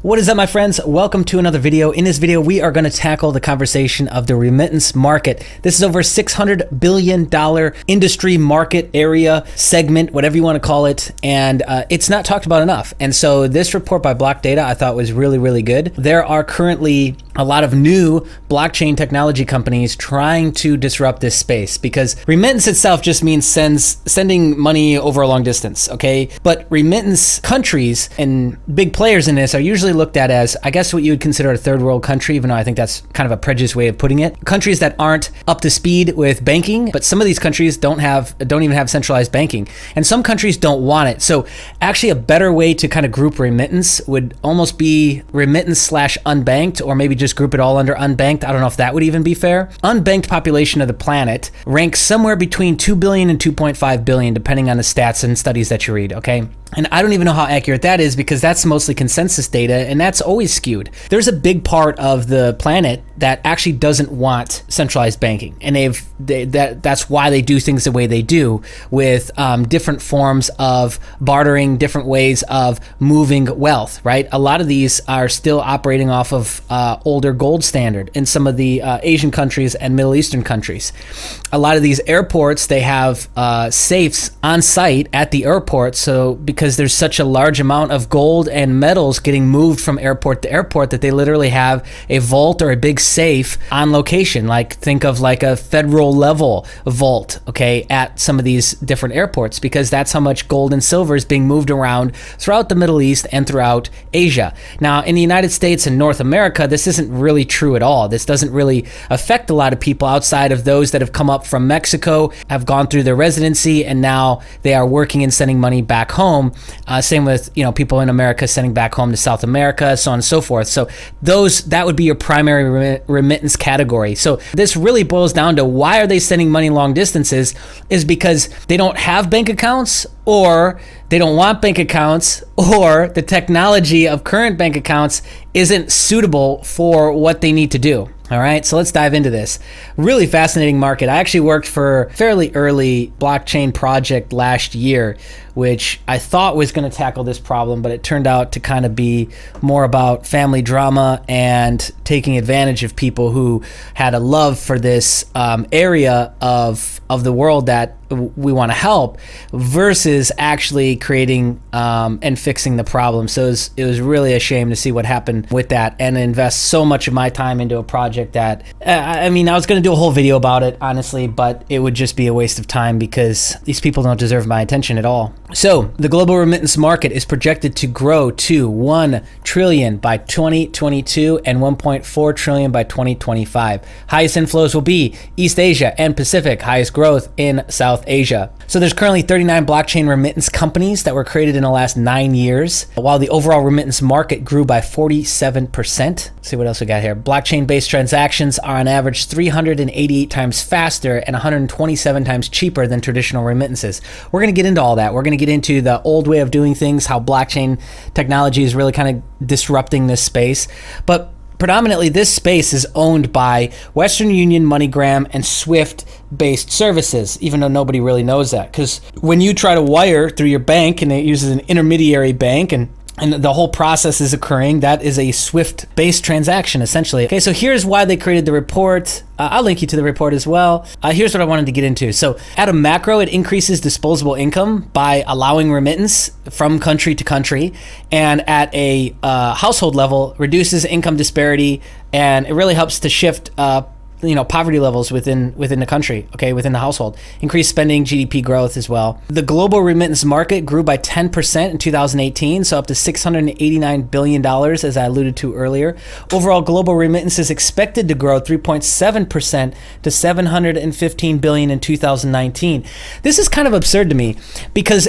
What is up, my friends? Welcome to another video. In this video, we are going to tackle the conversation of the remittance market. This is over $600 billion industry market area segment, whatever you want to call it, and it's not talked about enough. And so this report by Block Data I thought was really good. There are currently a lot of new blockchain technology companies trying to disrupt this space because remittance itself just means sending money over a long distance, okay? But remittance countries and big players in this are usually looked at as, I guess, what you would consider a third world country, even though I think that's kind of a prejudiced way of putting it. Countries that aren't up to speed with banking, but some of these countries don't even have centralized banking, and some countries don't want it. So actually a better way to kind of group remittance would almost be remittance / unbanked, or maybe just group it all under unbanked. I don't know if that would even be fair. Unbanked population of the planet ranks somewhere between 2 billion and 2.5 billion, depending on the stats and studies that you read, okay? And I don't even know how accurate that is because that's mostly consensus data, and that's always skewed. There's a big part of the planet that actually doesn't want centralized banking, and that's why they do things the way they do, with different forms of bartering, different ways of moving wealth, right? A lot of these are still operating off of older gold standard in some of the Asian countries and Middle Eastern countries. A lot of these airports, they have safes on site at the airport, so because there's such a large amount of gold and metals getting moved from airport to airport that they literally have a vault or a big safe on location. Like, think of like a federal level vault, okay, at some of these different airports, because that's how much gold and silver is being moved around throughout the Middle East and throughout Asia. Now, in the United States and North America, this isn't really true at all. This doesn't really affect a lot of people outside of those that have come up from Mexico, have gone through their residency, and now they are working and sending money back home. Same with, people in America sending back home to South America, so on and so forth. So that would be your primary remittance category. So this really boils down to, why are they sending money long distances? Is because they don't have bank accounts, or they don't want bank accounts, or the technology of current bank accounts isn't suitable for what they need to do. All right, so let's dive into this. Really fascinating market. I actually worked for a fairly early blockchain project last year, which I thought was going to tackle this problem, but it turned out to kind of be more about family drama and taking advantage of people who had a love for this area of the world that we want to help, versus actually creating and fixing the problem. So it was really a shame to see what happened with that, and invest so much of my time into a project that, I was going to do a whole video about it, honestly, but it would just be a waste of time because these people don't deserve my attention at all. So the global remittance market is projected to grow to 1 trillion by 2022 and 1.4 trillion by 2025. Highest inflows will be East Asia and Pacific, highest growth in South Asia. So there's currently 39 blockchain remittance companies that were created in the last 9 years, while the overall remittance market grew by 47%. Let's see what else we got here. Blockchain-based transactions are on average 388 times faster and 127 times cheaper than traditional remittances. We're going to get into all that. We're going to get into the old way of doing things, how blockchain technology is really kind of disrupting this space. But predominantly, this space is owned by Western Union, MoneyGram, and SWIFT-based services, even though nobody really knows that. Because when you try to wire through your bank, and it uses an intermediary bank, and the whole process is occurring, that is a SWIFT-based transaction, essentially. Okay, so here's why they created the report. I'll link you to the report as well. Here's what I wanted to get into. So at a macro, it increases disposable income by allowing remittance from country to country. And at a household level, reduces income disparity, and it really helps to shift poverty levels within the country, okay, within the household. Increased spending, GDP growth as well. The global remittance market grew by 10% in 2018, so up to $689 billion, as I alluded to earlier. Overall, global remittance is expected to grow 3.7% to $715 billion in 2019. This is kind of absurd to me because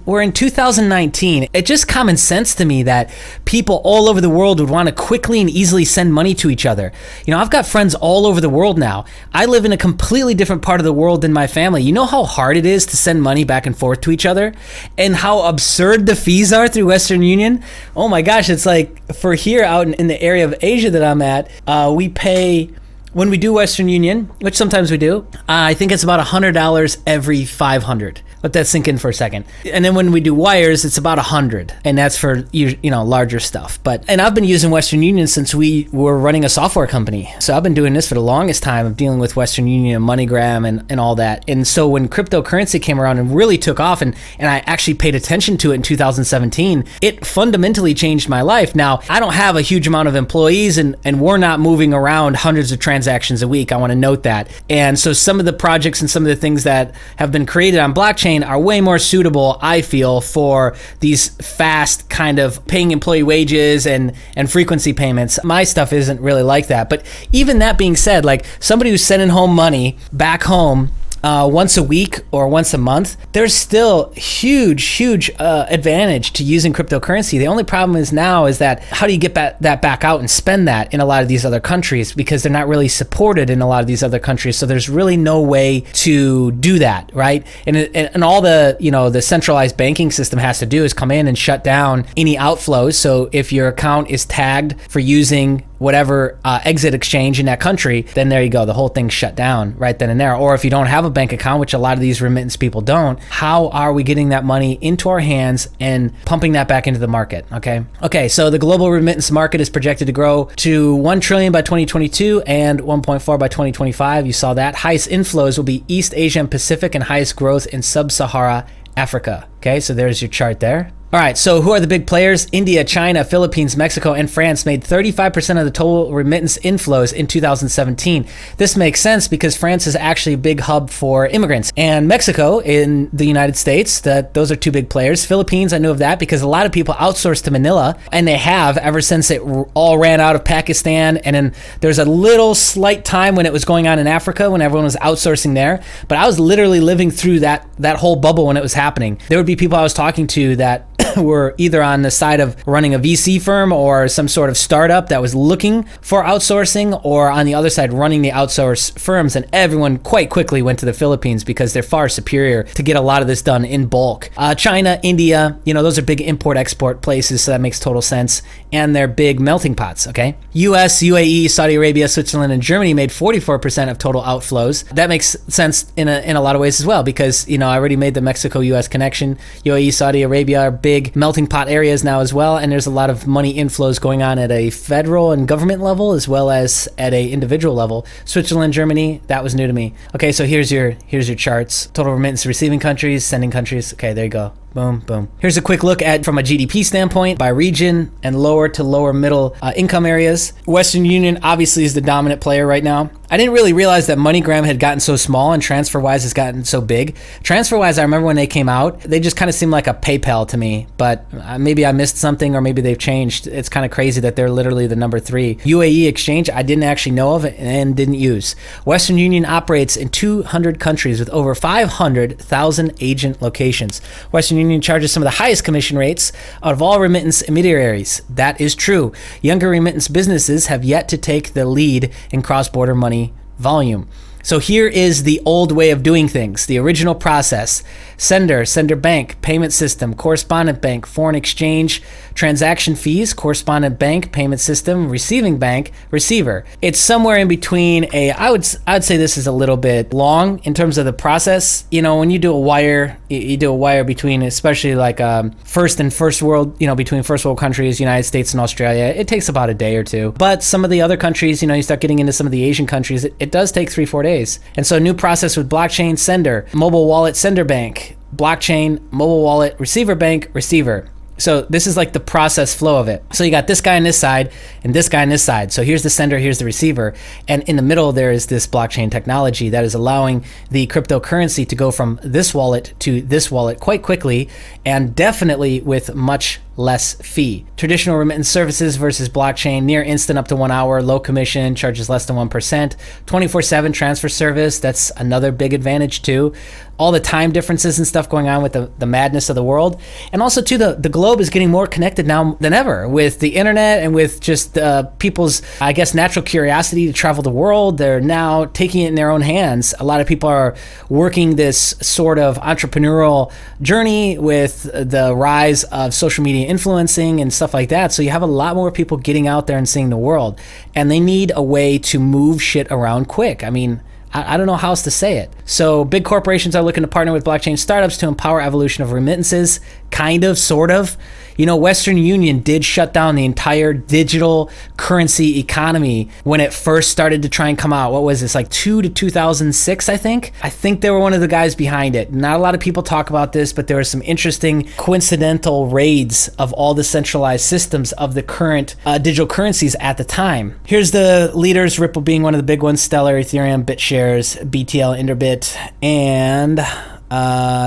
we're in 2019. It's just common sense to me that people all over the world would want to quickly and easily send money to each other. I've got friends all over the world now. I live in a completely different part of the world than my family. You know how hard it is to send money back and forth to each other, and how absurd the fees are through Western Union? Oh my gosh, it's like, for here out in the area of Asia that I'm at, we pay, when we do Western Union, which sometimes we do, I think it's about $100 every 500. Let that sink in for a second. And then when we do wires, it's about 100, and that's for larger stuff. And I've been using Western Union since we were running a software company. So I've been doing this for the longest time of dealing with Western Union and MoneyGram and all that. And so when cryptocurrency came around and really took off, and I actually paid attention to it in 2017, it fundamentally changed my life. Now, I don't have a huge amount of employees, and we're not moving around hundreds of transactions a week. I want to note that. And so some of the projects and some of the things that have been created on blockchain are way more suitable, I feel, for these fast kind of paying employee wages and frequency payments. My stuff isn't really like that. But even that being said, like somebody who's sending home money back home once a week or once a month, there's still huge advantage to using cryptocurrency. The only problem is now is that how do you get that back out and spend that in a lot of these other countries, because they're not really supported in a lot of these other countries. So there's really no way to do that, right? And all the centralized banking system has to do is come in and shut down any outflows. So if your account is tagged for using whatever exit exchange in that country, then there you go. The whole thing's shut down right then and there. Or if you don't have a bank account, which a lot of these remittance people don't, how are we getting that money into our hands and pumping that back into the market? Okay, so the global remittance market is projected to grow to 1 trillion by 2022 and 1.4 by 2025. You saw that. Highest inflows will be East Asia and Pacific, and highest growth in Sub-Sahara Africa. Okay, so there's your chart there. All right, so who are the big players? India, China, Philippines, Mexico, and France made 35% of the total remittance inflows in 2017. This makes sense because France is actually a big hub for immigrants. And Mexico in the United States, those are two big players. Philippines, I know of that because a lot of people outsource to Manila, and they have ever since it all ran out of Pakistan. And then there's a little slight time when it was going on in Africa when everyone was outsourcing there. But I was literally living through that whole bubble when it was happening. There would be people I was talking to that were either on the side of running a VC firm or some sort of startup that was looking for outsourcing, or on the other side running the outsource firms, and everyone quite quickly went to the Philippines because they're far superior to get a lot of this done in bulk. China, India, those are big import-export places, so that makes total sense, and they're big melting pots, okay? US, UAE, Saudi Arabia, Switzerland, and Germany made 44% of total outflows. That makes sense in a lot of ways as well, because, I already made the Mexico-US connection. UAE, Saudi Arabia are big melting pot areas now as well, and there's a lot of money inflows going on at a federal and government level as well as at a individual level. Switzerland, Germany, that was new to me. Okay, so here's your charts. Total remittance receiving countries, sending countries. Okay, there you go. Boom, boom. Here's a quick look at from a GDP standpoint by region and lower to lower middle income areas. Western Union obviously is the dominant player right now. I didn't really realize that MoneyGram had gotten so small and TransferWise has gotten so big. TransferWise, I remember when they came out, they just kind of seemed like a PayPal to me, but maybe I missed something or maybe they've changed. It's kind of crazy that they're literally the number 3. UAE exchange, I didn't actually know of and didn't use. Western Union operates in 200 countries with over 500,000 agent locations. Western Union charges some of the highest commission rates out of all remittance intermediaries. That is true. Younger remittance businesses have yet to take the lead in cross-border money volume. So here is the old way of doing things, the original process. Sender bank, payment system, correspondent bank, foreign exchange, transaction fees, correspondent bank, payment system, receiving bank, receiver. It's somewhere in between I'd say this is a little bit long in terms of the process. When you do a wire, you do a wire between, especially like between first world countries, United States and Australia, it takes about a day or two. But some of the other countries, you start getting into some of the Asian countries, it does take 3-4 days. And so a new process with blockchain sender, mobile wallet sender bank, blockchain, mobile wallet, receiver bank, receiver. So this is like the process flow of it. So you got this guy on this side and this guy on this side. So here's the sender, here's the receiver. And in the middle, there is this blockchain technology that is allowing the cryptocurrency to go from this wallet to this wallet quite quickly, and definitely with much less fee. Traditional remittance services versus blockchain, near instant up to 1 hour, low commission, charges less than 1%. 24/7 transfer service, that's another big advantage too. All the time differences and stuff going on with the madness of the world. And also too, the globe is getting more connected now than ever with the internet and with just people's, I guess, natural curiosity to travel the world. They're now taking it in their own hands. A lot of people are working this sort of entrepreneurial journey with the rise of social media influencing and stuff like that. So you have a lot more people getting out there and seeing the world, and they need a way to move shit around quick. I mean, I don't know how else to say it. So big corporations are looking to partner with blockchain startups to empower evolution of remittances, kind of, sort of. You know, Western Union did shut down the entire digital currency economy when it first started to try and come out. What was this, like 2006, I think? I think they were one of the guys behind it. Not a lot of people talk about this, but there were some interesting coincidental raids of all the centralized systems of the current digital currencies at the time. Here's the leaders, Ripple being one of the big ones, Stellar, Ethereum, BitShares, BTL, Interbit, and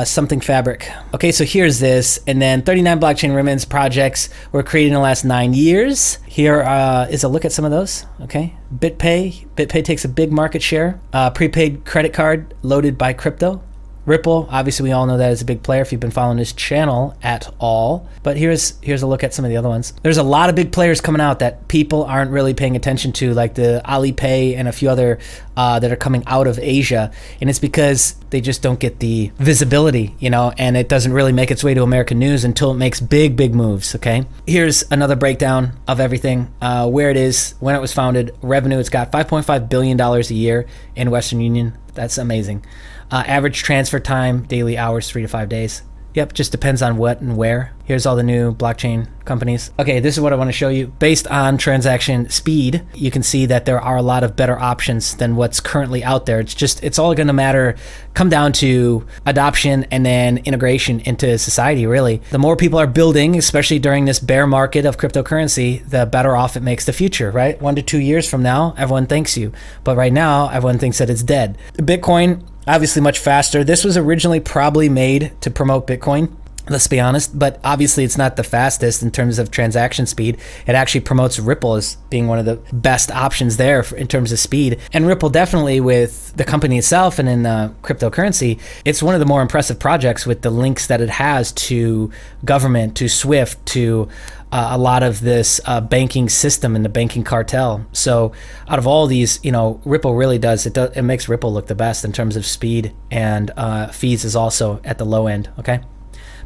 something Fabric. Okay, so here's this, and then 39 blockchain remittance projects were created in the last 9 years. Here is a look at some of those. Okay, BitPay takes a big market share. Prepaid credit card loaded by crypto. Ripple, obviously we all know that is a big player if you've been following this channel at all. But here's a look at some of the other ones. There's a lot of big players coming out that people aren't really paying attention to, like the Alipay and a few other that are coming out of Asia. And it's because they just don't get the visibility, you know, and it doesn't really make its way to American news until it makes big moves, okay? Here's another breakdown of everything, where it is, when it was founded, revenue. It's got $5.5 billion a year in Western Union. That's amazing. Average transfer time, daily hours, 3 to 5 days. Yep, just depends on what and where. Here's all the new blockchain companies. Okay, this is what I want to show you. Based on transaction speed, you can see that there are a lot of better options than what's currently out there. It's all going to come down to adoption and then integration into society, really. The more people are building, especially during this bear market of cryptocurrency, the better off it makes the future, right? 1 to 2 years from now, everyone thanks you. But right now, everyone thinks that it's dead. Bitcoin, obviously much faster. This was originally probably made to promote Bitcoin, let's be honest, but obviously it's not the fastest in terms of transaction speed. It actually promotes Ripple as being one of the best options there in terms of speed. And Ripple definitely, with the company itself and in cryptocurrency, it's one of the more impressive projects with the links that it has to government, to SWIFT, to a lot of this banking system and the banking cartel. So out of all these, you know, Ripple really does, it makes Ripple look the best in terms of speed, and fees is also at the low end, okay?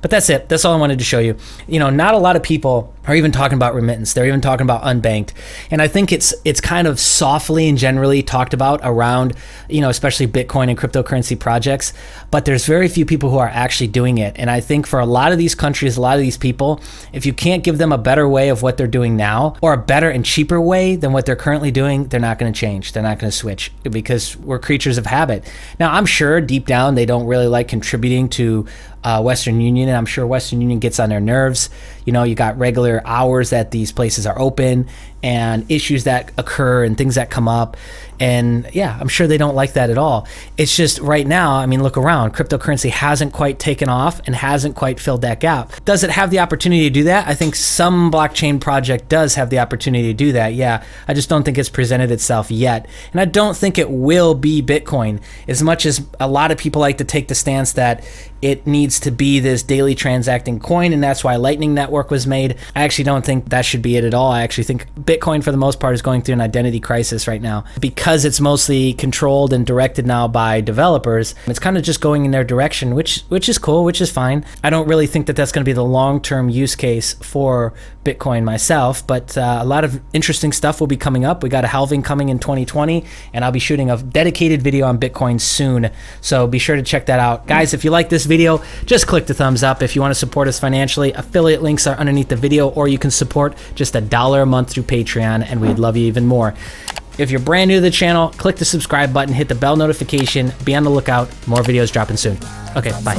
But that's it. That's all I wanted to show you. You know, not a lot of people are even talking about remittance. They're even talking about unbanked. And I think it's kind of softly and generally talked about around, you know, especially Bitcoin and cryptocurrency projects. But there's very few people who are actually doing it. And I think for a lot of these countries, a lot of these people, if you can't give them a better way of what they're doing now, or a better and cheaper way than what they're currently doing, they're not going to change. They're not going to switch, because we're creatures of habit. Now, I'm sure deep down they don't really like contributing to Western Union, and I'm sure Western Union gets on their nerves. You know, you got regular hours that these places are open, and issues that occur and things that come up. And yeah, I'm sure they don't like that at all. It's just right now, I mean, look around. Cryptocurrency hasn't quite taken off and hasn't quite filled that gap. Does it have the opportunity to do that? I think some blockchain project does have the opportunity to do that, yeah. I just don't think it's presented itself yet. And I don't think it will be Bitcoin, as much as a lot of people like to take the stance that it needs to be this daily transacting coin, and that's why Lightning Network was made. I actually don't think that should be it at all. I actually think Bitcoin, for the most part, is going through an identity crisis right now, because it's mostly controlled and directed now by developers. It's kind of just going in their direction, which is cool, which is fine. I don't really think that that's going to be the long-term use case for Bitcoin myself, but a lot of interesting stuff will be coming up. We got a halving coming in 2020, and I'll be shooting a dedicated video on Bitcoin soon, so be sure to check that out. Guys, if you like this video, just click the thumbs up. If you want to support us financially, affiliate links are underneath the video, or you can support just $1 a month through Patreon, and we'd love you even more. If you're brand new to the channel, click the subscribe button, hit the bell notification, be on the lookout. More videos dropping soon. Okay, bye.